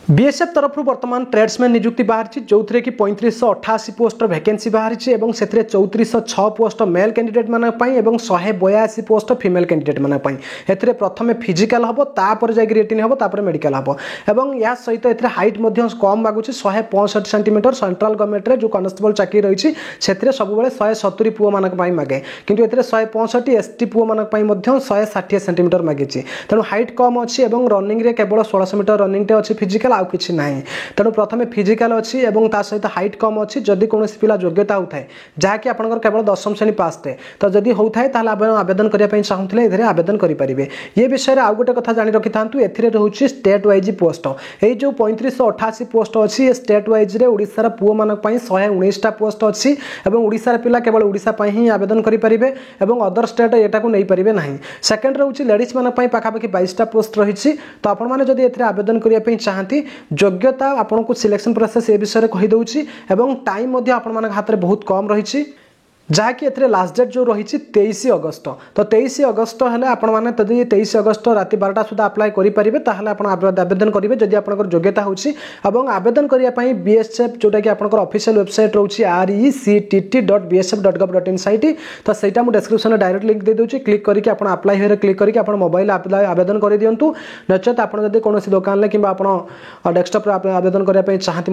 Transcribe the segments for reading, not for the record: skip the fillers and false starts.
BSF तरफ बर्तमान tradesman नियुक्ति बाहरी जो कि 3588 पोस्ट वैकेंसी बाहरी से 3406 पोस्ट मेल कैंडिडेट मान 182 पोस्ट फीमेल कैंडिडेट मान प्रथम फिजिकल हम तापर जाकि रिटिन हम तापर मेडिकल हम और या सहित ए हाइट कम मागुच 165 सेंटीमीटर सेंट्रल गवर्नमेंट जो कनेस्टेबल चाकरी रही है सब 170 पुओ मान मागे किंतु ए 165 एसटी पुओ मान 160 सेंटीमीटर मागी तेणु हाइट कम अच्छी रनिंग केवल 1600 मीटर रनिंग अच्छी फिजिकल आउ किछि नाही तेणु प्रथम फिजिकल अच्छी और ता सहित हाइट कम अच्छी जदि कौन पिला योग्यता होता है जहाँकि आपंकर केवल 10वीं श्रेणी पास थे तो जदि होता है ताल आवेदन करने चाहूँगे ये आवेदन करेंगे ये विषय में आउ गोटे कथा जानी रखी था रोचे स्टेट वाइज पोस्ट ये जो 3588 पोस्ट अच्छी स्टेट वाइज ओडिशार पुओ मान 119टा पोस्ट अच्छी और ओडिशार पिला केवल ओडिशा ही आवेदन करेंगे और अदर स्टेट यहाँ को नहीं पारे ना सेकेंड रोचे लेडीज मान पाखापाखि 22टा पोस्ट रही तो आपने आवेदन करने चाहती योग्यता आपन को सिलेक्शन प्रोसेस ए विषय कहीदे और टाइम आपण हाथ में बहुत कम रही जहाँकि ए लास्ट डेट जो रही 23 अगस्त तो 23 अगस्त है आपने 23 अगस्त राति 12टा सुधा अप्लाई करेंगे आवेदन करेंगे जदि आप योग्यता होची आवेदन करने बीएसएफ जोटा कि आप ऑफिशियल वेबसाइट रोचे rectt.bsf.gov.in साइट तो सहीटा मुझे डिस्क्रिप्शन में डायरेक्ट लिंक दे दूसरी क्लिक करके आप अप्लाई हुए क्लिक करके आप मोबाइल आवेदन कर दिंतु नचेत आप कौन दुकान कि डेस्कटप आवेदन करने चाहती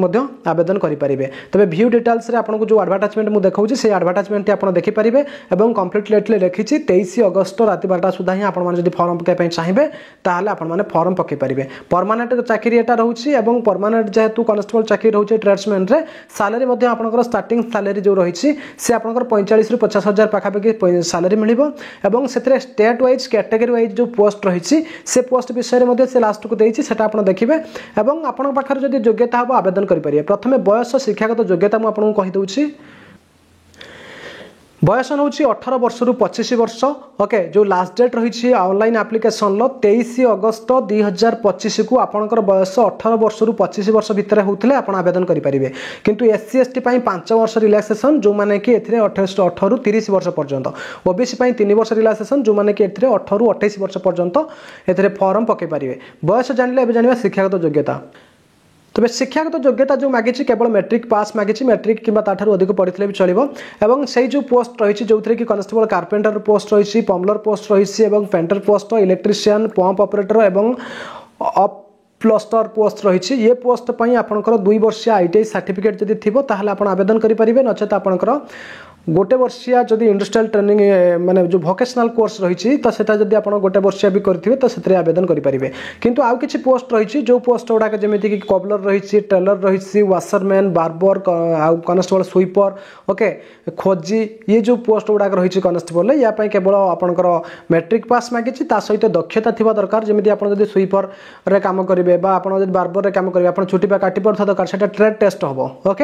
आवेदन करेंगे तेज व्यू डिटेल्स आपको जो एडवर्टाइजमेंट मुझे देखा से एडवर्टाइजमेंट आप देखिपारे और कम्प्लीटली लिखी 23 अगस्त राति 12टा सुधा ही आपड़ी फर्म पकड़ चाहिए ताल आपने फर्म पकई पारे परमानेंट चाकरी यहाँ रोचे और परमानेंट जेहेतु कनेस्टेबल चाकरी रोचे ट्रेड्समैन सालेरी आपंकर स्टार्टिंग सालेरी जो रही सी आप 45 ରୁ 50 हजार पाखापाखि सालेरी मिल और से स्टेट वाइज कैटेगरी वाइज जो पोस्ट रही से पोस्ट विषय से लास्ट को देती आप देखिए और आपन पाखे जब योग्यता हम आवेदन करेंगे प्रथम बयस शिक्षागत योग्यता मुझे कहीदे बयस हूँ 18 वर्ष रु 25 वर्ष ओके जो लास्ट डेट रही ऑनलाइन एप्लिकेशन 23 अगस्त 2025 को आपंकर बयस 18 वर्ष रु 25 वर्ष भितर होते आप आवेदन करेंगे किंतु SC ST 5 वर्ष रिलैक्सेशन जो मैंने कि 18 रु 30 वर्ष पर्यंत ओबीसी 3 वर्ष रिलैक्सेशन जो मैंने कि 18 रु 28 वर्ष पर्यंत ए फॉर्म पकई पारे बयस जानिले ए जाना शिक्षागत योग्यता तेज शिक्षागत योग्यता जो मागी केवल मैट्रिक पास मागी मैट्रिक कि अधिक पढ़ी भी चलो और से जो पोस्ट रही जो कि कनेस्टेबल कारपेंटर पोस्ट रही पम्बलर पोस्ट रही painter post electrician pump operator और प्लस्टर पोस्ट रही ये पोस्ट पर आपंकर 2 वर्षिया ITI सर्टिफिकेट जदि थी आप आवेदन करेंगे नचेत आपंकर गोटे वर्षिया जदि इंडस्ट्रियल ट्रेनिंग माने जो वोकेशनल कोर्स रही तो सेटा जदि आप गोटे वर्षिया भी करेंगे तो से आवेदन करेंगे किंतु आउ किछि पोस्ट रही जो पोस्ट गुड़ाक जमीक कि कबलर रही टेलर रही washerman barber constable sweeper okay खोजी ये जो पोस्ट गुड़ाक रही कनेस्टेबल या केवल आपंकर मैट्रिक पास मागी सहित दक्षता थी दरकार जमी आप स्वीपर रे काम करेंगे आप बार्बर रे काम करेंगे आप छुट्टी काटी पड़ा दरकार से ट्रेड टेस्ट हम ओके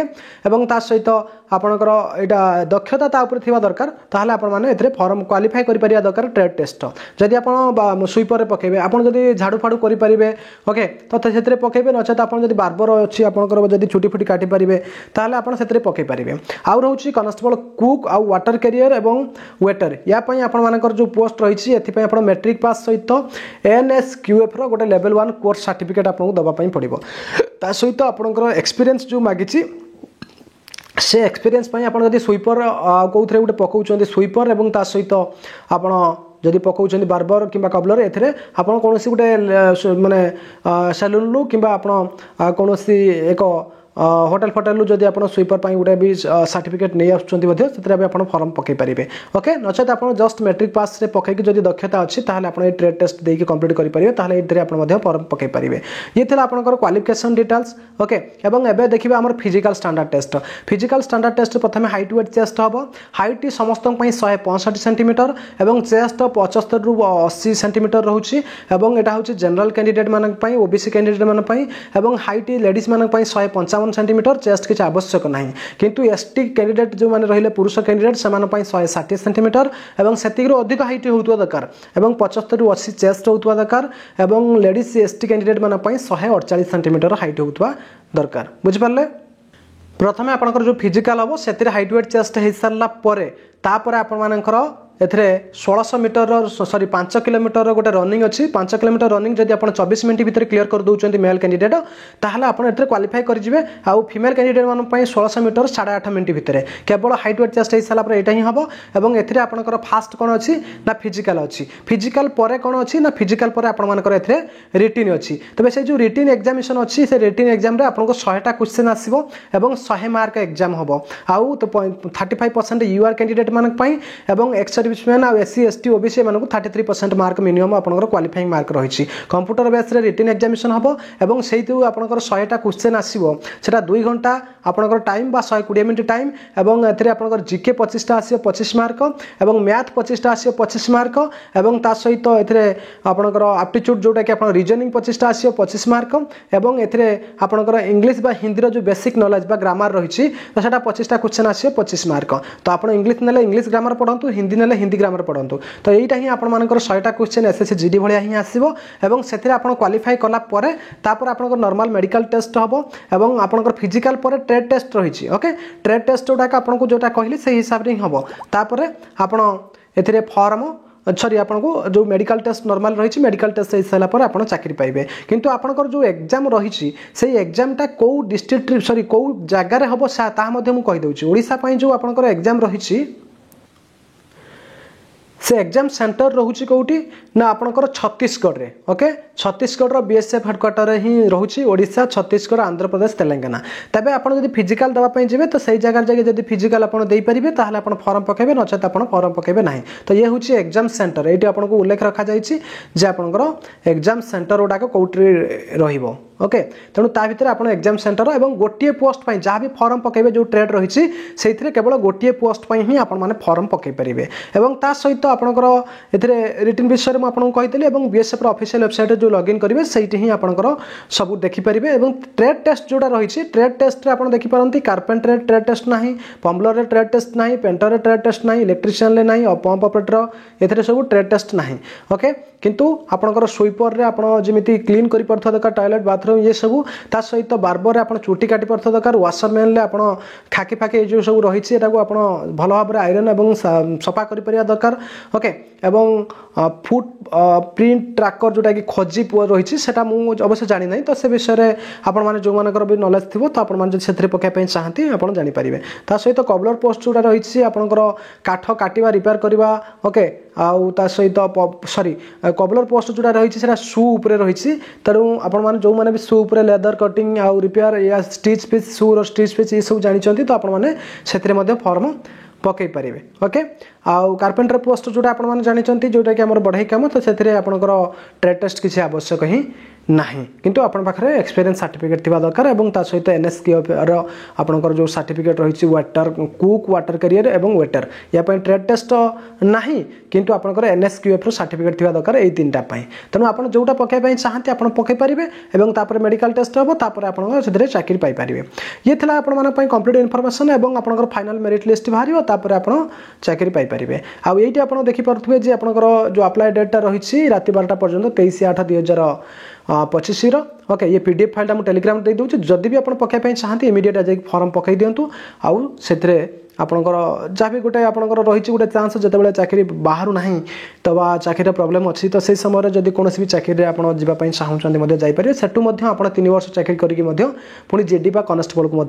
और सहित आपंकर यहाँ दक्षता तापर थी दरकार ताहले आपण माने एथरे फॉर्म क्वालिफाई करि परिया दरकार ट्रेड टेस्ट जदि आपण स्वीपर रे पकेबे आपण जदि झाड़ू फाड़ू करि परिबे ओके तो सेतरे पकेबे नचेत आपण जदि बार्बर अछि आपणकर जदि छुटी फुटी काटी परिबे ताहले आपण सेतरे पके परिबे आउ रहउछि कनेस्टेबल कुक आ वाटर कैरियर एवं वेटर या पई आपण मानकर जो पोस्ट रहिछि एथि पई आपण मैट्रिक पास सहित NSQF रो गोटे लेवल 1 कोर्स सर्टिफिकेट आपन दबा पई पड़िबो ता सहित आपणकर एक्सपीरियंस जो मागिछि से एक्सपीरियंस आप स्वीपर कौन गोटे पकाउं स्वीपर और ता सहित आप जदि पकाउं बार्बर कि कबलर ए कौन गोटे माने सैलून रु कि कौन एक होटेल फोटेल जदि आप स्वीपर गोटे भी सर्टिफिकेट नहीं आसुँच फॉर्म पकई पारे ओके नचेत आप जस्ट मैट्रिक पास रे पकईकि जदि दक्षता अच्छी आप ट्रेड टेस्ट देके कंप्लीट करेंगे ये फॉर्म पकई पारे ये थे आपंकर क्वालिफिकेशन डिटेल्स ओके एवं एबे देखिए आम फिजिकल स्टैंडर्ड टेस्ट प्रथम हाइट वेट चेस्ट हम हाइट समस्त 165 सेंटीमीटर और चेस्ट 75 रु 80 सेंटीमीटर रोचे और यहाँ हूँ जनरल कैंडिडेट मान ओबीसी कैंडिडेट मान हाइट लेडीज मान 155 सेंटीमीटर चेस्ट किसी आवश्यक ना किंतु ST कैंडिडेट जो मैंने रहिले पुरुष कैंडिडेट से 160 सेंटीमीटर और से अधिक हाइट होता दरकार और 75 रु 80 चेस्ट होता दरकार और लेडीज ST कैंडिडेट मान 148 सेंटीमीटर हाइट होता दरकार बुझिपारे प्रथम आपंकर जो फिजिकल हम से हाइट वेट चेस्ट हो सारापर तापर आपर एथिरे 1600 मीटर सॉरी 5 किलोमीटर गोटे रनिंग अच्छी 5 किलोमीटर रनिंग जब आप 24 मिनट भितर क्लियर कर दौरान मेल कैंडिडेट ताहले आप एथिरे क्वालिफाई करेंगे आउ फीमेल कैंडिडेट मान 1600 मीटर 8.5 मिनट भितर केवल हाइट वेट टेस्ट हो सारापर यहाँ ही हम और एथिरे आपनकर फास्ट कौन अच्छी ना फिजिकल अच्छी फिजिकल पर कौन अच्छी ना फिजिकल पर आपनकर एथिरे रिटिन अच्छी तबे से जो रिटिन एग्जामिनेशन अच्छी से रिटिन एग्जाम रे आपनको 100टा क्वेश्चन आसीबो एवं 100 मार्क एग्जाम हम आउ तो 35% यूआर कैंडिडेट मानक पई एवं एक्स सर्विसमैन आ एससी एसटी ओबीसी मानक 33% मार्क मिनिमम आपनकर क्वालिफाइंग मार्क रही कंप्यूटर बेस रे रिटिन एग्जामिनेशन हम एवं सेहितु आपनकर 100टा क्वेश्चन आसीबो सेटा 2 घंटा आपनकर टाइम बा 120 मिनिट टाइम एवं एथिरे आपनकर जीके 25टा आसीबो 25 मार्क एवं मैथ 25टा आसीबो 25 मार्क एवं ता सहित एथिरे आपनकर एप्टीट्यूड जोटा कि आपन रीजनिंग 25टा आसीबो 25 मार्क एवं एथिरे आपनकर इंग्लिश बा हिंदी रो जो बेसिक नॉलेज बा ग्रामर रही तो सेटा 25टा क्वेश्चन आसीबो 25 मार्क तो आप इंग्लिश नेले इंग्लिश ग्रामर पढ़ंतु हिंदी नेले हिंदी ग्रामर पढ़ंतु तो यहीटा ही आपण मानकर 100टा क्वेश्चन एसएससी जीडी भलिया ही आसीबो एवं सेथिरे आपण क्वालिफाई कला परे तापर आपनकर नॉर्मल मेडिकल टेस्ट हबो एवं आपनकर फिजिकल परे ट्रेड टेस्ट रही ओके ट्रेड टेस्ट जोटा आपनको जोटा कहली से हिसाब रे हबो तापर आपण एथिरे फॉर्म सॉरी आपको जो मेडिकल टेस्ट नॉर्मल रही मेडिकल टेस्ट हो सारा पर आप चाकरी पाइबे किंतु आपनकर जो एग्जाम रही से एग्जामटा कौ डिस्ट्रिक्ट सॉरी कौ जगार हम ताकि कहीदे ओडिशा जो आपनकर एग्जाम रही से एग्जाम सेंटर रोचे कौटी ना आपनकर छत्तीसगढ़ रे ओके छत्तीसगढ़ बीएसएफ हेडक्वार्टर ही रोचे ओडिशा छत्तीसगढ़ आंध्र प्रदेश तेलंगाना तबे आप जब फिजिकल देवाई जी तो सही जगह जाके जब फिजिकल आप देपारे ताहले आप फॉर्म पकेबे नचेत आप फॉर्म पकेबे ना तो ये हूँ एग्जाम सेंटर ये आपको उल्लेख रखा जाए आपनकर एग्जाम सेंटर गुड़ाक कौटी रहिबो ओके तेणु ता भीतर आप एग्जाम सेंटर और गोटे पोस्ट पर जहाँ भी फॉर्म पकेबे जो ट्रेड रही से केवल गोटे पोस्ट पर ही आप फॉर्म पकई पारे और ता सहित आपनकर ए रिटिन विषय में आपको कही बीएसएफ ऑफिशियल वेबसाइट जो लॉगिन करेंगे सही ही आपनकर सब देखिपारे और ट्रेड टेस्ट जोड़ा रही ट्रेड टेस्ट आप देखिपारती कार्पेंटर ट्रेड टेस्ट ना प्लम्बर ट्रेड टेस्ट ना पेंटर ट्रेड टेस्ट ना इलेक्ट्रिशियन ना पंप ऑपरेटर ए सब ट्रेड टेस्ट ना ओके किंतु आपनकर स्वीपर रे आपण जेमिति क्लीन करि परथो दरकार टॉयलेट बाथरूम ये सब ता सहित बार्बर रे आपण चुटी काटी परथो दरकार वाशरमैन ले आपण खाकी फाकी जो सब रही एटा को आपण भलो भाव रे आयरन एवं सफा करि परिया दरकार ओके एवं फुट प्रिंट ट्रैकर जोटा कि खोजी रही सेटा मु अवश्य जानि नै तो से विषय रे आपण माने जो मानकर भी नॉलेज थिबो तो आपण माने जे सेथरे पकाय पय चाहती आपण जानि परिबे ता सहित कबलर पोस्ट जोटा रही आपनकर काठ काटिबा रिपेयर करबा ओके आउ ता सहित सॉरी कबलर पोस्ट जोटा रही शू उपरे रही तेणु आपण जो मैंने भी शू उपरे लेदर कटिंग आउ रिपेयर या स्टिच पिच शू रो स्टिच पिच ये सब जानते तो आपने फॉर्म पकई पारे ओके आउ कार्पेंटर पोस्ट जोटा आपण जानते जोटा कि आम बढ़ई कम तो से आपंकर ट्रेड टेस्ट किसी आवश्यक ही नहीं किंतु आपण पाखरे एक्सपीरियंस सर्टिफिकेट थिबा दरकार एवं ता सहित एनएसक्यूएफ रो आपनकर जो सर्टिफिकेट रही वाटर कुक वाटर कैरियर एवं वेटर या पय ट्रेड टेस्ट नहीं किंतु आपनकर एनएसक्यूएफ रो सर्टिफिकेट थिबा दरकार ए तीनटा पय तनु आपण जोटा पकाय पय चाहते आपण पकाय परिबे एवं तापर मेडिकल टेस्ट हबो तापर आपण सेदरे चाकरी पाई परिबे ये थिला आपण मन पय कंप्लीट इन्फॉर्मेशन एवं आपनकर फाइनल मेरिट लिस्ट बाहरियो तापर आपण चाकरी पाई परिबे आ एइटी आपण देखि परथुबे जे आपनकर जो अप्लाई डेटटा रही राति 12टा पर्यंत 23/8/2025 ओके ये पीडीएफ फाइल मुझे टेलीग्राम दे दूँ जदि भी आप पकाई चाहते इमिडिएट आज फॉर्म पकई दिंतु आउ से आपणकर जहाँ भी गोटे आपंकर रही गोटे चान्स जो चाकरी बाहर ना तो चाकरी प्रोब्लेम अच्छी तो से समय जब कौन भी चाकरी आप चाहते जापर सेठू आप 3 वर्ष चाकरी करके पुणी जेडी बा कनेस्टेबल को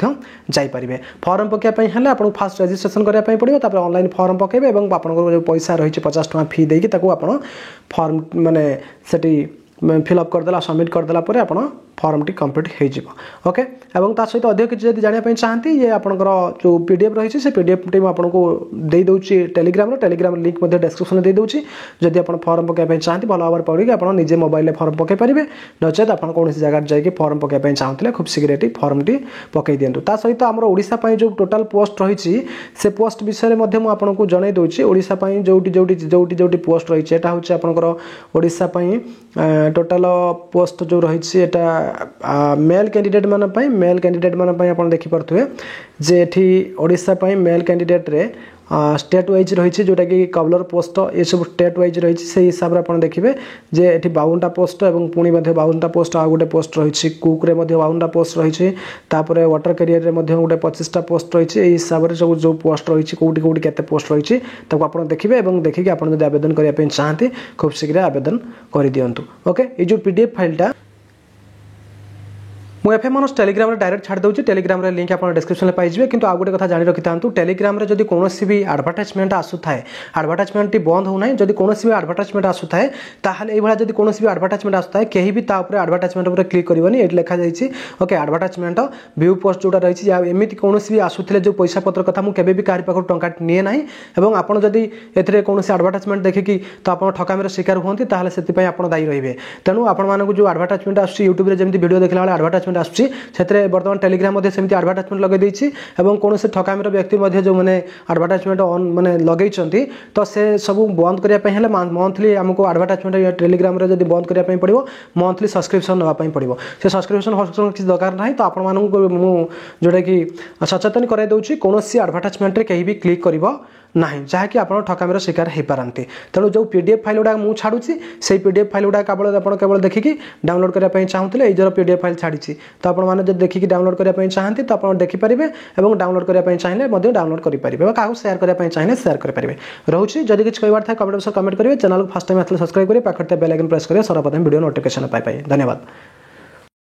जापर फॉर्म पकाइए आपको फास्ट रजिस्ट्रेशन करने पड़ो तापर ऑनलाइन फॉर्म पकेबे और आपंकर जो पैसा रही 50 टଙ୍କା फी देकी आप फॉर्म माने सेठी फिलअप करदेला सबमिट करदेला पर आप फॉर्म टी कंप्लीट हो ओके एवं ता सहित अधिक किसी जब जानापी चाहती ये आपंकर जो पीडीएफ रही है पीडीएफ टी आपको दे दूसरी टेलीग्राम लिंक डिस्क्रिप्शन दे दूसरी जदि आप फॉर्म पकाई चाहती भल भाव पढ़ी आप निजे मोबाइल फॉर्म पकई पारे नचेत आप कौन जगह जाकि फॉर्म पकाई चाहते खूब शीघ्र फॉर्म टी पकई दिंतु ता सहित आम ओडिशा जो टोटाल पोस्ट रही से पोस्ट विषय में आपको जन दूसरी ओडिशा जो पोस्ट रही है हूँ आपंकर ओडिशा टोटाल पोस्ट जो रही मेल कैंडिडेट मान देखिपे जे एठी ओडिशा मेल कैंडिडेट रे स्टेट वाइज रही जोटा कि कबलर पोस्ट ये सब स्टेट वाइज रही से हिसाब से आप देखिए जे ये 52टा पोस्ट और पुणी 52टा पोस्ट आ गोटे पोस्ट रही कुक्रे 52टा पोस्ट रही वाटर कैरियर में गोटे 25टा पोस्ट रही हिसाब से सब जो पोस्ट रही कौटी कौटी केते पोस्ट रही आप देखिए और देखिए आप आवेदन करने चाहते खूब शीघ्र आवेदन कर दिंतु। ओके ये जो PDF फाइलटा मु एफएमएनएस टेलीग्राम रे डायरेक्ट छाड़ दूँ टेलीग्राम रे लिंक आप डिस्क्रिप्शन में पाइबे किंतु आ गोटे कथा जानी रखि था टेलीग्राम रे जदि कोनोसी भी एडवर्टाइजमेंट आसुथाए एडवर्टाइजमेंट बंद होना जदि कोनोसी भी एडवर्टाइजमेंट आसुथाए ताहले एई भला जदि कोनोसी भी एडवर्टाइजमेंट आसुथाए केही भी ता ऊपर एडवर्टाइजमेंट ऊपर क्लिक करबनी एट लिखा जाइछि ओके एडवर्टाइजमेंट व्यू पोस्ट जोटा रही एमती कोनोसी भी आसुथिले जो पैसा पत्र कथा मु केबे भी कारी पाखर टंका निए नाही एवं आपण जदि एथिरे कोनोसी एडवर्टाइजमेंट देखिकी तो आपण ठकामीर शिकार होंती ताहले सेति पय आपण दायी रहिबे तेणु आपण मानकु जो एडवर्टाइजमेंट आसुछि यूट्यूब रे जेमति वीडियो देखला वाला एडवर्टाइजमेंट आसुछि से बर्तमान टेलीग्राम मध्य सेमती एडवर्टाइजमेंट लगे देछि एवं कौन से ठकामीर व्यक्ति मध्य जो मैंने एडवर्टाइजमेंट माने लगे तो से सब बंद करने मंथली आमको एडवर्टाइजमेंट टेलीग्राम रे जब बंद करने पड़ो मंथली सब्सक्रिप्शन नापी पड़ो से सब्सक्रिप्शन किसी दरकार ना तो आपण जोटा कि सचेतन कराई दूसरी कौन एडवर्टाइजमेंट कहीं भी क्लिक कर नहीं जहाँकि आप ठकामीर शिकार हो पारती तेणु जो PDF फाइल गुड़ा मुझे छाड़ुची से PDF फाइल गुड़ा केवल देखिकी डाउनलोड करने चाहूँगे ये PDF फाइल छाड़ी तो आपने जब देखिकी डाउनलोड करने चाहती तो आप देखिपारे और डाउनलोड करने चाहिए डाउनलोड करेंगे क्या सेयार करने चाहिए सेयार करेंगे रोचे जब किसी कहार था कमेंट बॉक्स कमेंट करेंगे चैनल को फर्स्ट टाइम आते सब्सक्राइब करेंगे पाखे बेल आइकन प्रेस करेंगे सर्वप्रथम वीडियो नोटिफिकेशन पाई धन्यवाद।